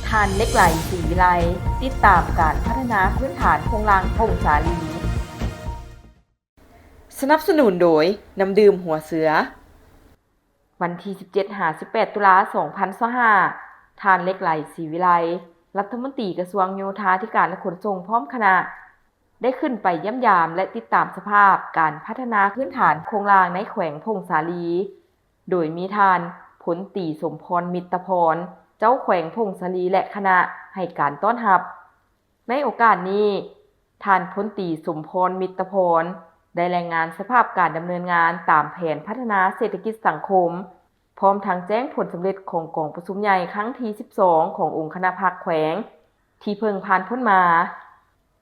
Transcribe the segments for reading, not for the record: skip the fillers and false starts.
ทานเหล็กไหลศรีวิไลติดตามการพัฒนาพื้นฐานโครงรางพงสาลีสนับสนุนโดยน้ำดื่มหัวเสือวันที่17-18 ตุลา2025ทานเหล็กไหลศรีวิไลรัฐมนตรีกระทรวงโยธาธิการและขนส่งพร้อมคณะได้ขึ้นไปเยี่ยมยามและติดตามสภาพการพัฒนาพื้นฐานโครงรางในแขวงพงสาลีโดยมีทานพลตรีสมพรมิตรพรเจ้าแขวงพงสาลีและคณะให้การต้อนรับในโอกาสนี้ท่านพลตรีสมพรมิตรพรได้รายงานสภาพการดำเนินงานตามแผนพัฒนาเศรษฐกิจสังคมพร้อมทั้งแจ้งผลสำเร็จของกองประชุมใหญ่ครั้งที่12ขององค์คณะพรรคแขวงที่เพิ่งผ่านพ้นมา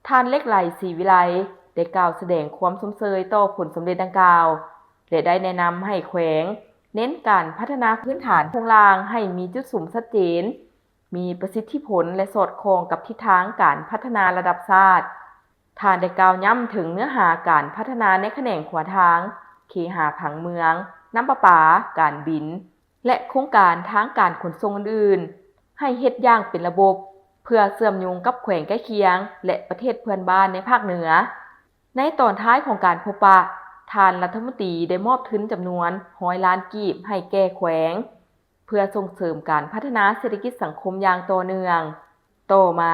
ท่านเหล็กไหลศรีวิไลได้กล่าวแสดงความสมเชยต่อผลสำเร็จดังกล่าวและได้แนะนำให้แขวงเน้นการพัฒนาพื้นฐานโครงรางให้มีจุดสูงชัดเจนมีประสิทธิผลและสอดคล้องกับทิศทางการพัฒนาระดับชาติท่านได้กล่าวย้ำถึงเนื้อหาการพัฒนาในแขนงขวาทางเคหะผังเมืองน้ำประปาการบินและโครงการทางการขนส่งอื่นๆให้เฮ็ดอย่างเป็นระบบเพื่อเชื่อมโยงกับแขวงใกล้เคียงและประเทศเพื่อนบ้านในภาคเหนือในตอนท้ายของการพบปะท่านรัฐมนตรีได้มอบทุนจำนวน100 ล้านกีบให้แก่แขวงเพื่อส่งเสริมการพัฒนาเศรษฐกิจสังคมอย่างต่อเนื่องต่อมา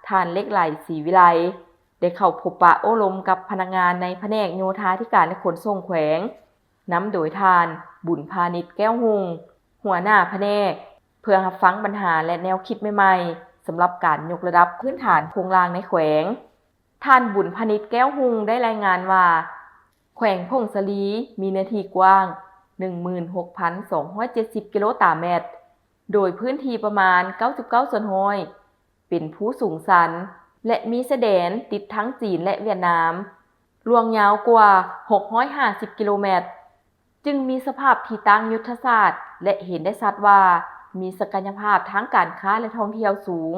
ท่านเหล็กไหลศรีวิไลได้เข้าพบปะอบรมกับพนักงานในแผนกโยธาธิการและขนส่งแขวงนำโดยท่านบุญพาณิชย์แก้วหุงหัวหน้าแผนกเพื่อรับฟังปัญหาและแนวคิดใหม่ๆสำหรับการยกระดับพื้นฐานโครงรางในแขวงท่านบุญพาณิชย์แก้วหุงได้รายงานว่าแขวงพงสาลีมีเนื้อที่กว้าง 16,270 กิโลตารเมตรโดยพื้นที่ประมาณ 99 ส่วนห้อยเป็นผู้สูงสันและมีชายแดนติดทั้งจีนและเวียดนามรวงยาวกว่า 650 กิโลเมตรจึงมีสภาพที่ตั้งยุทธศาสตร์และเห็นได้ชัดว่ามีศักยภาพทั้งการค้าและท่องเที่ยวสูง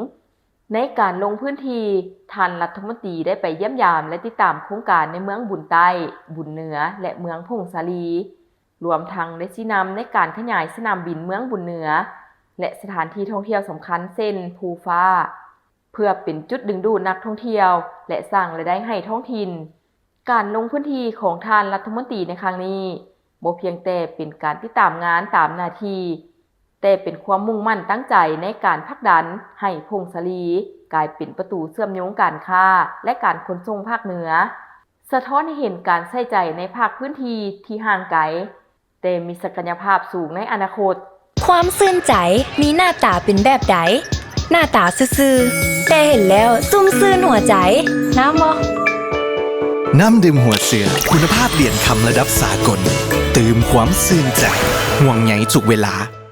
ในการลงพื้นที่ท่านรัฐมนตรีได้ไปเยี่ยมยามและติดตามโครงการในเมืองบุญใต้บุญเหนือและเมืองพงสาลีรวมทั้งได้ชี้นำในการขยายสนามบินเมืองบุญเหนือและสถานที่ท่องเที่ยวสำคัญเช่นภูฟ้าเพื่อเป็นจุดดึงดูดนักท่องเที่ยวและสร้างรายได้ให้ท้องถิ่นการลงพื้นที่ของท่านรัฐมนตรีในครั้งนี้บ่เพียงแต่เป็นการติดตามงานตามหน้าที่แต่เป็นความมุ่งมั่นตั้งใจในการผลักดันให้พงสาลีกลายเป็นประตูเชื่อมโยงการค้าและการขนส่งภาคเหนือสะท้อนให้เห็นการใส่ใจในภาคพื้นที่ที่ห่างไกลแต่มีศักยภาพสูงในอนาคตความซื่นใจมีหน้าตาเป็นแบบใดหน้าตาซื่อๆแต่เห็นแล้วซุ่มซื่นหัวใจน้ำบ่น้ำดื่มหัวเสือคุณภาพเหรียญคำระดับสากลตื่มความซื่นใจห่วงใยทุกเวลา